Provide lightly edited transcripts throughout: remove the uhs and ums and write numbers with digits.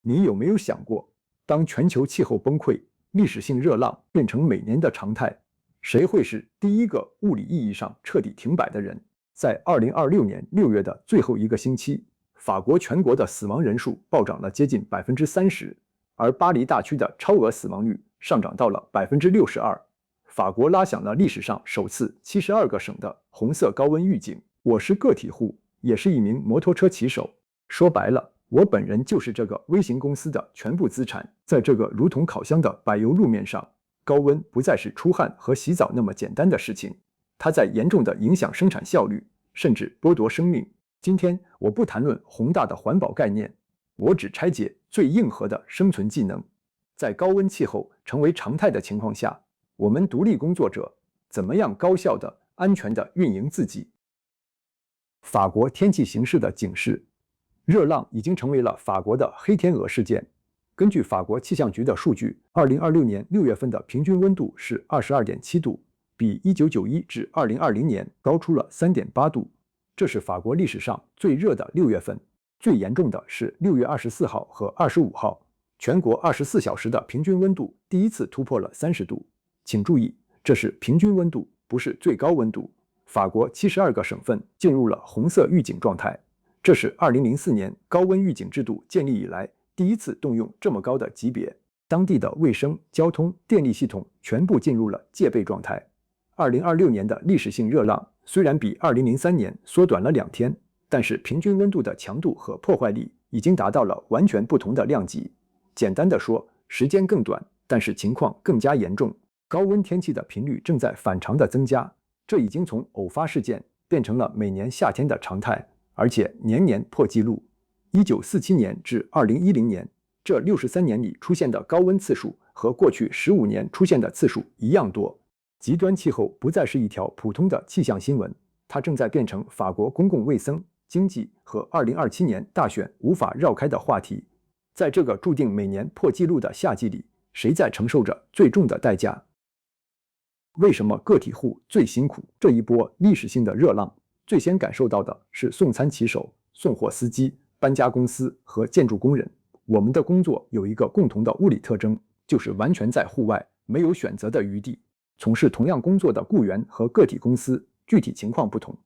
你有没有想过，当全球气候崩溃、历史性热浪变成每年的常态，谁会是第一个物理意义上彻底停摆的人？在2026年6月的最后一个星期，法国全国的死亡人数暴涨了接近30%，而巴黎大区的超额死亡率上涨到了62%。法国拉响了历史上首次72个省的红色高温预警。我是个体户，也是一名摩托车骑手。说白了，我本人就是这个微型公司的全部资产。在这个如同烤箱的柏油路面上，高温不再是出汗和洗澡那么简单的事情，它在严重地影响生产效率，甚至剥夺生命。今天我不谈论宏大的环保概念，我只拆解最硬核的生存技能。在高温气候成为常态的情况下，我们独立工作者怎么样高效地、安全地运营自己？法国天气形势的警示，热浪已经成为了法国的黑天鹅事件。根据法国气象局的数据，2026年6月份的平均温度是22.7度，比1991至2020年高出了3.8度。这是法国历史上最热的6月份。最严重的是6月24号和25号，全国24小时的平均温度第一次突破了30度。请注意，这是平均温度，不是最高温度。法国72个省份进入了红色预警状态，这是2004年高温预警制度建立以来第一次动用这么高的级别。当地的卫生、交通、电力系统全部进入了戒备状态。2026年的历史性热浪虽然比2003年缩短了2天，但是平均温度的强度和破坏力已经达到了完全不同的量级。简单的说，时间更短，但是情况更加严重。高温天气的频率正在反常的增加，这已经从偶发事件变成了每年夏天的常态，而且年年破纪录。1947年至2010年，这63年里出现的高温次数和过去15年出现的次数一样多。极端气候不再是一条普通的气象新闻，它正在变成法国公共卫生、经济和2027年大选无法绕开的话题。在这个注定每年破纪录的夏季里，谁在承受着最重的代价？为什么个体户最辛苦？这一波历史性的热浪，最先感受到的是送餐骑手、送货司机、搬家公司和建筑工人。我们的工作有一个共同的物理特征，就是完全在户外，没有选择的余地。从事同样工作的雇员和个体公司具体情况不同，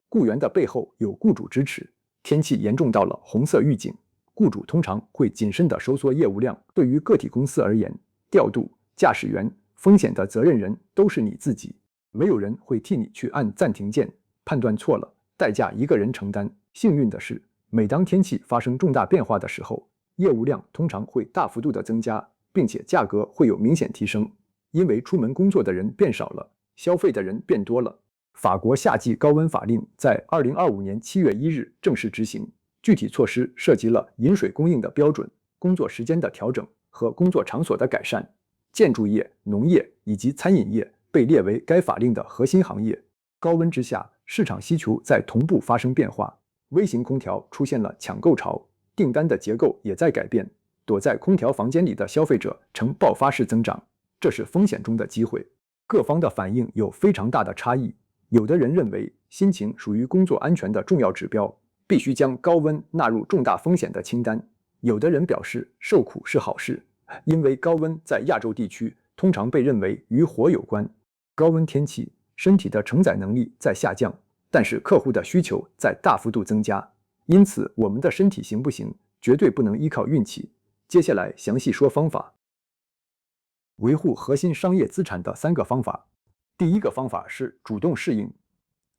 雇员的背后有雇主支持。天气严重到了红色预警，雇主通常会谨慎地收缩业务量。对于个体公司而言，调度、驾驶员、风险的责任人都是你自己，没有人会替你去按暂停键。判断错了，代价一个人承担。幸运的是，每当天气发生重大变化的时候，业务量通常会大幅度的增加，并且价格会有明显提升，因为出门工作的人变少了，消费的人变多了。法国夏季高温法令在2025年7月1日正式执行，具体措施涉及了饮水供应的标准、工作时间的调整和工作场所的改善。建筑业、农业以及餐饮业被列为该法令的核心行业。高温之下，市场需求在同步发生变化，微型空调出现了抢购潮，订单的结构也在改变，躲在空调房间里的消费者呈爆发式增长，这是风险中的机会。各方的反应有非常大的差异，有的人认为心情属于工作安全的重要指标，必须将高温纳入重大风险的清单，有的人表示受苦是好事，因为高温在亚洲地区通常被认为与火有关。高温天气，身体的承载能力在下降，但是客户的需求在大幅度增加，因此我们的身体行不行，绝对不能依靠运气。接下来详细说方法。维护核心商业资产的3个方法。第一个方法是主动适应。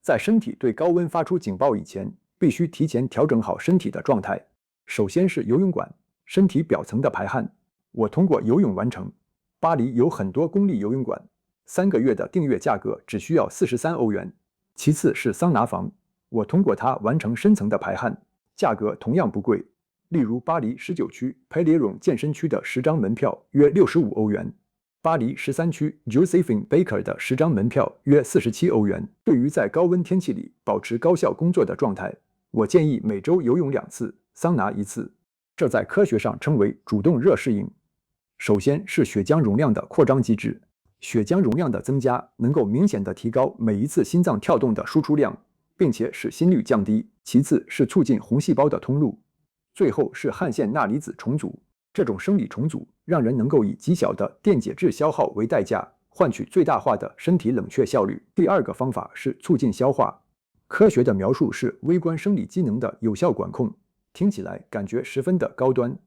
在身体对高温发出警报以前，必须提前调整好身体的状态。首先是游泳馆，身体表层的排汗。我通过游泳完成。巴黎有很多公立游泳馆，3个月的订阅价格只需要43欧元。其次是桑拿房，我通过它完成深层的排汗，价格同样不贵。例如巴黎19区佩里荣健身区的10张门票约65欧元，巴黎13区 Josephine Baker 的10张门票约47欧元。对于在高温天气里保持高效工作的状态，我建议每周游泳2次，桑拿1次。这在科学上称为主动热适应。首先是血浆容量的扩张机制，血浆容量的增加能够明显地提高每一次心脏跳动的输出量，并且使心率降低。其次是促进红细胞的通路，最后是汗腺钠离子重组，这种生理重组让人能够以极小的电解质消耗为代价，换取最大化的身体冷却效率。第二个方法是促进消化。科学的描述是微观生理机能的有效管控，听起来感觉十分的高端。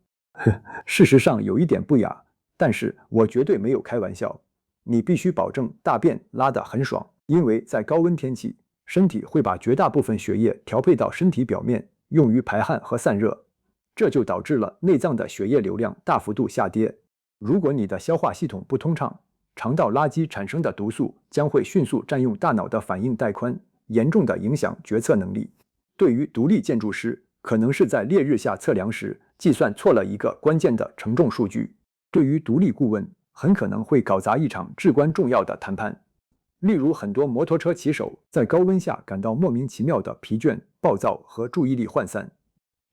事实上有一点不雅，但是我绝对没有开玩笑。你必须保证大便拉得很爽，因为在高温天气，身体会把绝大部分血液调配到身体表面，用于排汗和散热，这就导致了内脏的血液流量大幅度下跌。如果你的消化系统不通畅，肠道垃圾产生的毒素将会迅速占用大脑的反应带宽，严重的影响决策能力。对于独立建筑师，可能是在烈日下测量时计算错了一个关键的承重数据；对于独立顾问，很可能会搞砸一场至关重要的谈判。例如，很多摩托车骑手在高温下感到莫名其妙的疲倦、暴躁和注意力涣散。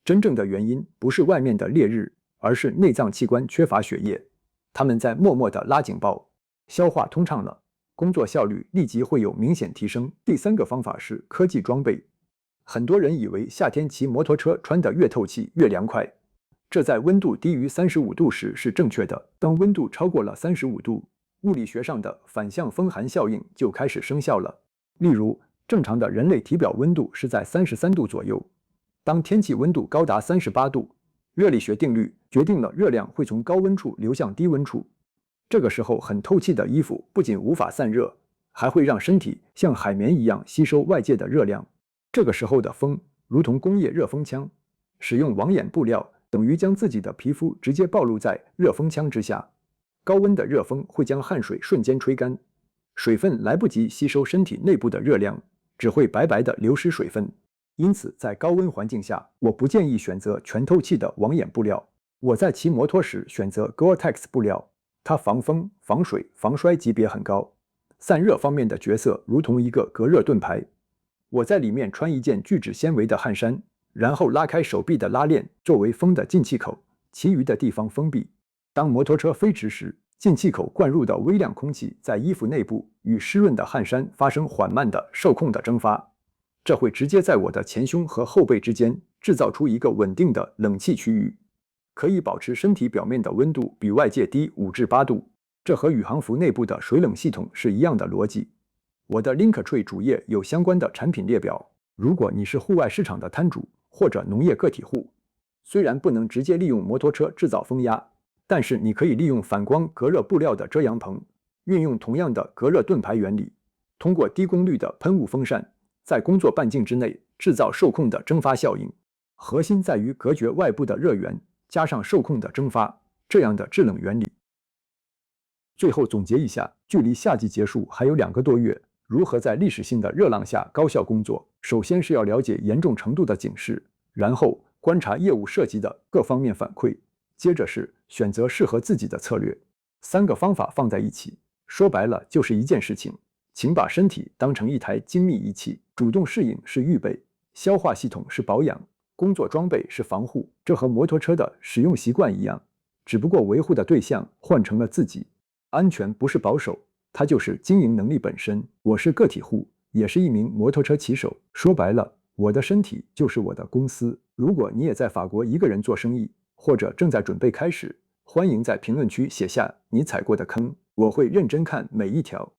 真正的原因不是外面的烈日，而是内脏器官缺乏血液，他们在默默地拉警报。消化通畅了，工作效率立即会有明显提升。第三个方法是科技装备。很多人以为夏天骑摩托车穿得越透气越凉快，这在温度低于35度时是正确的。当温度超过了35度，物理学上的反向风寒效应就开始生效了。例如，正常的人类体表温度是在33度左右，当天气温度高达38度，热力学定律决定了热量会从高温处流向低温处。这个时候，很透气的衣服不仅无法散热，还会让身体像海绵一样吸收外界的热量。这个时候的风如同工业热风枪，使用网眼布料等于将自己的皮肤直接暴露在热风枪之下。高温的热风会将汗水瞬间吹干，水分来不及吸收身体内部的热量，只会白白的流失水分。因此，在高温环境下，我不建议选择全透气的网眼布料。我在骑摩托时选择 Gore-Tex 布料，它防风、防水、防摔级别很高，散热方面的角色如同一个隔热盾牌。我在里面穿一件聚酯纤维的汗衫，然后拉开手臂的拉链作为风的进气口，其余的地方封闭。当摩托车飞驰时，进气口灌入的微量空气在衣服内部与湿润的汗衫发生缓慢的受控的蒸发，这会直接在我的前胸和后背之间制造出一个稳定的冷气区域，可以保持身体表面的温度比外界低5至8度。这和宇航服内部的水冷系统是一样的逻辑。我的 Linktree 主页有相关的产品列表。如果你是户外市场的摊主或者农业个体户，虽然不能直接利用摩托车制造风压，但是你可以利用反光隔热布料的遮阳棚，运用同样的隔热盾牌原理，通过低功率的喷雾风扇，在工作半径之内制造受控的蒸发效应。核心在于隔绝外部的热源，加上受控的蒸发，这样的制冷原理。最后总结一下，距离夏季结束还有2个多月，如何在历史性的热浪下高效工作？首先是要了解严重程度的警示，然后观察业务涉及的各方面反馈，接着是选择适合自己的策略。3个方法放在一起，说白了就是一件事情，请把身体当成一台精密仪器，主动适应是预备，消化系统是保养，工作装备是防护。这和摩托车的使用习惯一样，只不过维护的对象换成了自己。安全不是保守，它就是经营能力本身。我是个体户，也是一名摩托车骑手。说白了，我的身体就是我的公司。如果你也在法国一个人做生意，或者正在准备开始，欢迎在评论区写下你踩过的坑，我会认真看每一条。